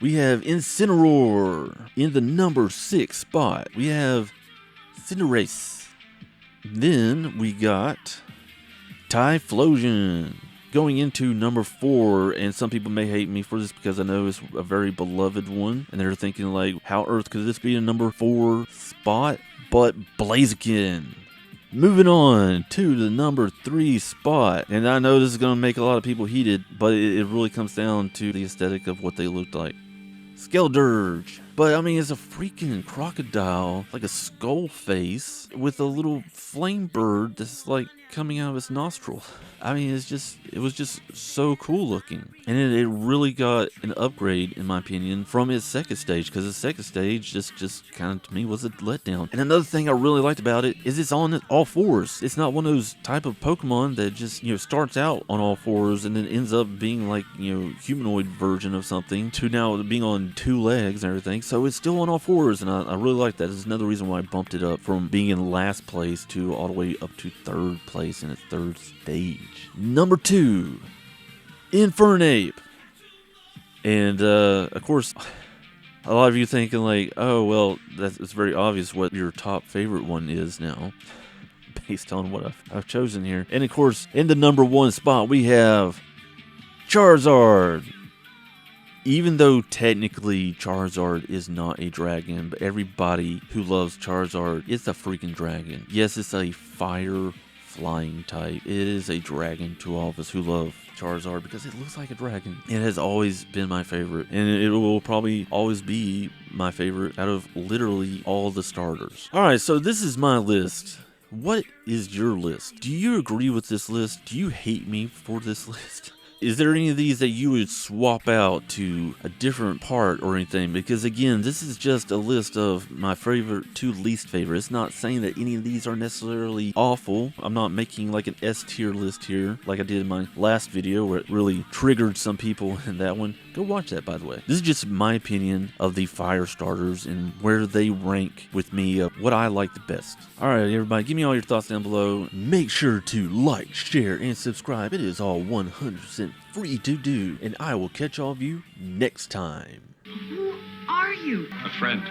we have Incineroar. In the number 6 spot, we have Cinderace. Then we got Typhlosion. Going into number 4, and some people may hate me for this because I know it's a very beloved one, and they're thinking like, how earth could this be a number 4 spot? But Blaziken. Moving on to the number 3 spot, and I know this is going to make a lot of people heated, but it really comes down to the aesthetic of what they looked like. Skeldurge. But I mean, it's a freaking crocodile, like a skull face, with a little flame bird that's like coming out of its nostril. I mean, it was just so cool looking. And it really got an upgrade, in my opinion, from its second stage, because the second stage just kind of, to me, was a letdown. And another thing I really liked about it is it's on all fours. It's not one of those type of Pokemon that just, starts out on all fours and then ends up being like, humanoid version of something to now being on 2 legs and everything. So it's still on all fours, and I really like that. It's another reason why I bumped it up from being in last place to all the way up to 3rd place in its 3rd stage. Number 2, Infernape. And of course, a lot of you thinking like, oh well, it's very obvious what your top favorite one is now, based on what I've chosen here. And of course, in the number 1 spot, we have Charizard. Even though technically Charizard is not a dragon, but everybody who loves Charizard is a freaking dragon. Yes, it's a fire flying type. It is a dragon to all of us who love Charizard because it looks like a dragon. It has always been my favorite, and it will probably always be my favorite out of literally all the starters. Alright, so this is my list. What is your list? Do you agree with this list? Do you hate me for this list? Is there any of these that you would swap out to a different part or anything? Because again, this is just a list of my favorite to least favorite. It's not saying that any of these are necessarily awful. I'm not making like an S tier list here like I did in my last video where it really triggered some people in that one. Go watch that, by the way. This is just my opinion of the fire starters and where they rank with me of what I like the best. Alright everybody, give me all your thoughts down below. Make sure to like, share, and subscribe. It is all 100% free to do, and I will catch all of you next time. Who are you? A friend.